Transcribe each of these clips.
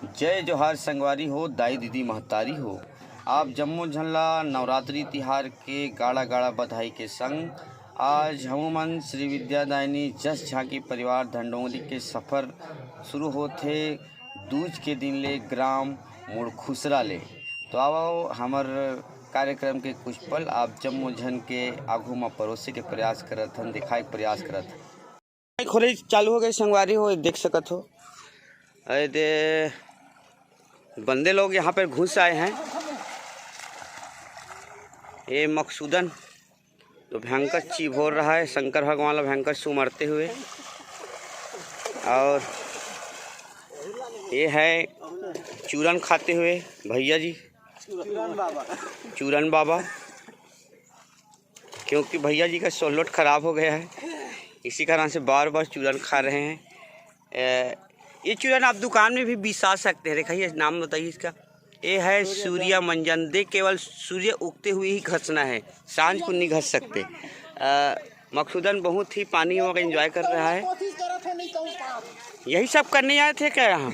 जय जोहार संगवारी हो, दाई दीदी महतारी हो। आप जम्मो झल्ला नवरात्रि तिहार के गाड़ा गाड़ा बधाई के संग आज हमन श्री विद्यादायनी जस झांकी परिवार धंडोंगरी के सफ़र शुरू होते दूज के दिन ले ग्राम मुड़खुसरा ले। तो आओ हमर कार्यक्रम के कुछ पल आप जम्मो झन के आगू में परोसे के प्रयास करत हन, दिखाए के प्रयास करत हन। खोले चालू हो गए संगवारी हो, देख सकत हो। अरे दे बंदे लोग यहाँ पर घुस आए हैं। ये मकसूदन तो भयंकर चीभ हो रहा है, शंकर भगवान ला भयंकर सुमरते हुए। और ये है चूरन खाते हुए भैया जी, चूरन बाबा, क्योंकि भैया जी का सोलोट खराब हो गया है, इसी कारण से बार बार चूरन खा रहे हैं। ये चूरन आप दुकान में भी बिसा सकते हैं। देखिए नाम बताइए इसका। ये है सूर्य मंजन दे, केवल सूर्य उगते हुए ही घसना है, सांझ को नहीं घस सकते। मकसूदन बहुत ही पानी वहाँ एंजॉय कर रहा है। यही सब करने आए थे क्या यहाँ?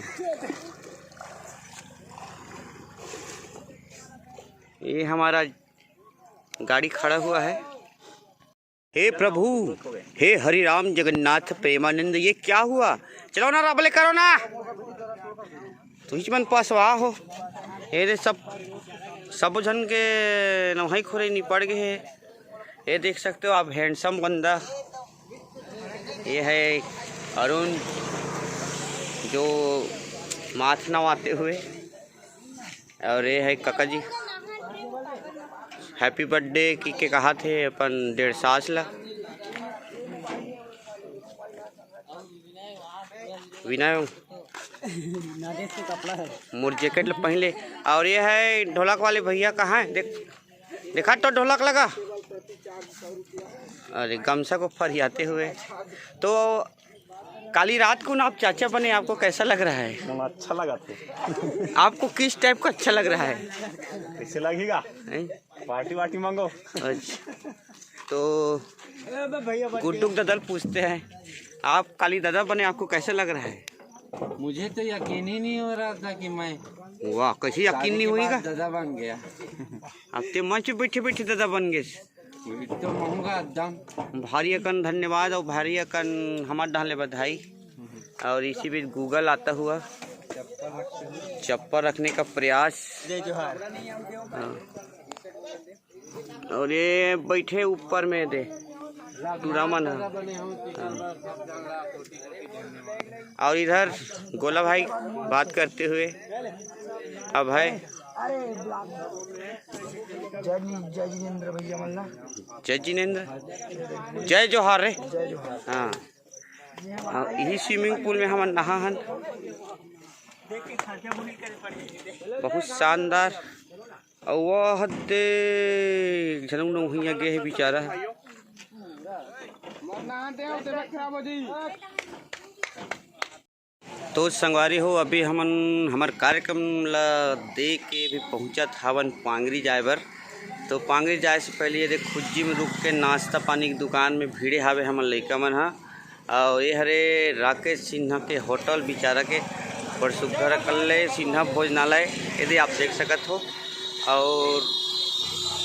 ये हमारा गाड़ी खड़ा हुआ है। हे प्रभु, हे हरि राम जगन्नाथ प्रेमानंद, ये क्या हुआ? चलो ना रबले करो ना, तुझ मन पसवा हो। ये सब जन के नवही खोरे निपट गए हैं। ये देख सकते हो आप, हैंडसम बंदा। ये है अरुण जो माथ नवाते हुए, और ये है काका जी। हैप्पी बर्थडे की के कहा थे अपन 1.5 साल ला। विनय मोर जैकेट पहन ले। और ये है ढोलक वाले भैया, कहाँ है? देखा तो ढोलक लगा। अरे गमछा को फरियाते हुए। तो काली रात को ना आप चाचा बने, आपको कैसा लग रहा है? अच्छा लगा। तो आपको किस टाइप का अच्छा लग रहा है? कैसे लगेगा? पार्टी वार्टी मांगो। अच्छा, तो गुड्डू दादल पूछते हैं, आप काली दादा बने, आपको कैसा लग रहा है? मुझे तो यकीन ही नहीं हो रहा था कि मैं वाह, कैसे यकीन नहीं हुईगा? दादा बन गया। अब ते मंच बैठे बैठे दादा बन गए। तो महंगा एकदम भारी अकन धन्यवाद और भारी अकन हमारे डाले बधाई। और इसी बीच गूगल आता हुआ चप्पल रखने का प्रयास। हाँ। और ये बैठे ऊपर में दे टूरामन है। और इधर गोला भाई बात करते हुए। अब है जय जिनेंद्र भैया मल्ला, जय जिनेंद्र, जय जोहार रे। हाँ, यही स्विमिंग पूल में हम नहा हन। बहुत शानदार। और वह दे झनू हुई गे है बेचारा। तो संगवारी हो, अभी हमन हमार कार्यक्रम ला देख के भी पहुँचत हवन पांगरी जाए बर। तो पांगरी जाए से पहले ये खुज्जी में रुक के नाश्ता पानी की दुकान में भीड़े हावे हमन लइका मन हा। और ये हरे राकेश सिन्हा के होटल बेचारा के बड़ सुघर कल्ले सिन्हा भोजनालय, यदि आप देख सकत हो। और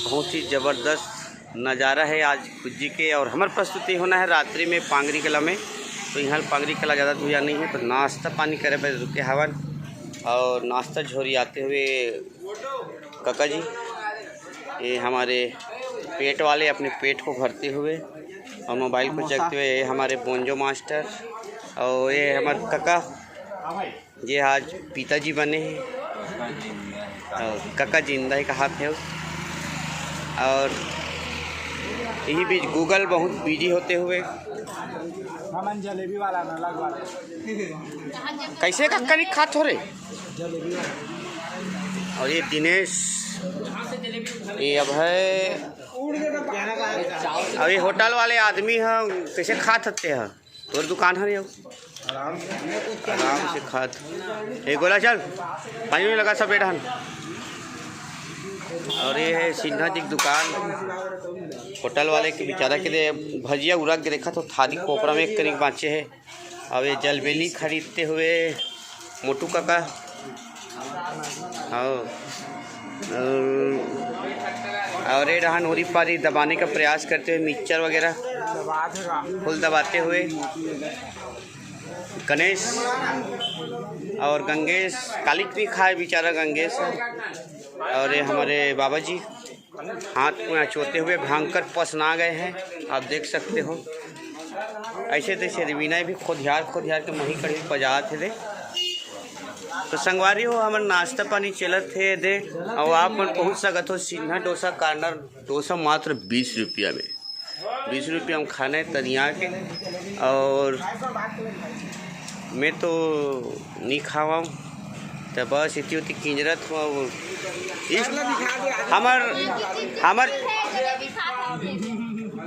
बहुत ही ज़बरदस्त नज़ारा है आज खुज्जी के। और हमार प्रस्तुति होना है रात्रि में पांगरी कला में। तो यहाँ पांगरी कला ज़्यादा दूर नहीं है, तो नाश्ता पानी करे पर रुके हवन। और नाश्ता झोरियाते हुए काका जी, ये हमारे पेट वाले अपने पेट को भरते हुए और मोबाइल को चखते हुए। ये हमारे बोंजो मास्टर और ये हमारे काका, ये आज पिताजी बने हैं। और काका जिंदा ही कहा थे। और यही बीच गूगल बहुत बिजी होते हुए। जलेबी वाला ना लगवा। कैसे काका नहीं खात हो रे? और ये दिनेश, ये अब है। और ये होटल वाले आदमी है, कैसे खात हते हैं? तोर दुकान है आराम से खात। ये गोला चल पानी में लगा सब बेटा। और ये है सिन्हा जी की दुकान। होटल वाले के बेचारा के लिए भजिया उड़ा के देखा तो थाली कोपरा में एक करीब बाँचे है। अब ये जलबेली खरीदते हुए मोटू काका हाँ और ये रहा नोरी पारी दबाने का प्रयास करते हुए मिक्सचर वगैरह फुल दबाते हुए गणेश और गंगेश कालिक भी खाए बेचारा गंगेश और ये हमारे बाबा जी हाथ में अचोते हुए भांग कर पसना गए हैं। आप देख सकते हो ऐसे तैसे रवीना भी खोदियार के मही कड़ी पजात थे। तो संगवारी हो हमारे नाश्ता पानी चलत थे दे और आप मन पहुँच सकत हो सिन्हा डोसा कार्नर। डोसा मात्र 20 रुपया में, 20 रुपया में खाना है तनिया के। और मैं तो नहीं खावा तो बस इतनी उतनी किंजरत हुआ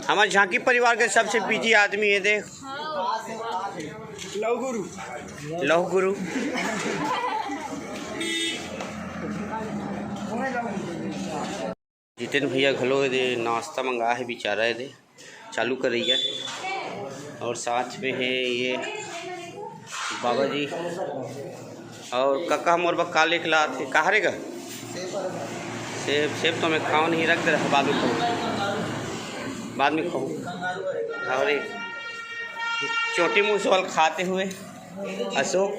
हमार झांकी परिवार के सबसे बिजी आदमी है देख लव गुरु जितेन भैया घलो दे नाश्ता मंगा है बेचारा है दे चालू कर रही है। और साथ में है ये बाबा जी और काका मोर बक्का लेख ला थे कहाँ रे सेब तो मैं खाऊँ नहीं रख दे रहा बाद में खाऊँ। और चोटी मुँह से खाते हुए अशोक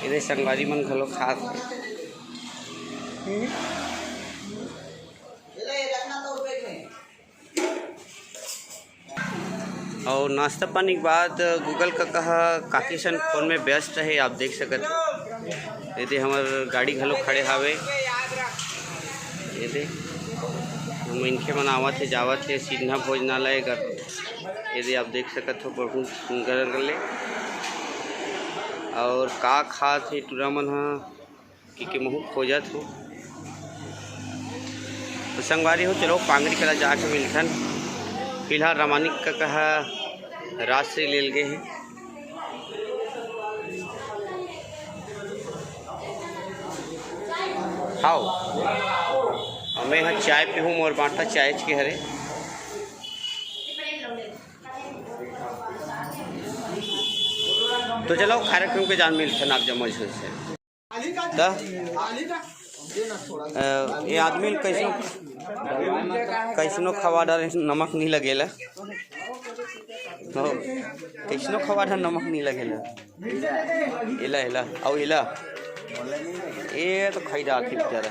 इधर संगवारी मन घलो खा और नाश्ता पानी के बाद गूगल का कहा काकी सन फोन में व्यस्त है। आप देख सकते यदि हमार गाड़ी घलो खड़े हावे यदि हम इनके मनावत है जावत है सिन्हा भोजनालय कर यदि आप देख सकते हो बहुत सुंदर ले और का खात है टूरा मन कि महू खोजत हो। तो संगवारी हो चलो पांगरी कला जाके मिलथन। फिलहाल रामानिक का कहा रास्ते ले गए हैं। हाँ मैं यहाँ चाय पीहूँ मोर बांटा चाय के हरे तो चलो कार्यक्रम के जान मिलथन आप जब मौजूद से ये आदमी कैसनो खवा डाले नमक नहीं लगेला कैसनो खवा डाल नमक नहीं लगेला इला इला और इला ये तो खाई डाल बेचारा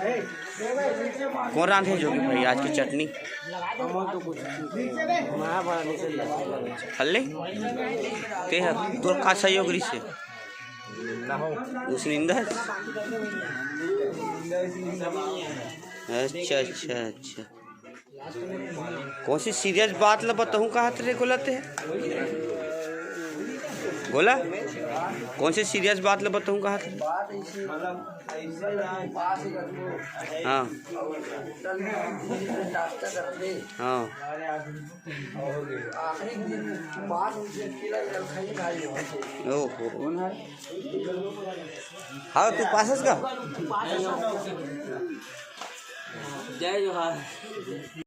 कौन रांधे जोगी भाई आज की चटनी हल्ले ते तोर का सहयोग से उस निंदा अच्छा अच्छा अच्छा कौन सी सीरियस बात ला बताऊँ कहाँ तेरे गोलाते है गोला कौन सी सीरियस बात ला बताऊँ कहाँ थे। हाँ हाँ ओहो हाँ तू पासस का जय जोहार।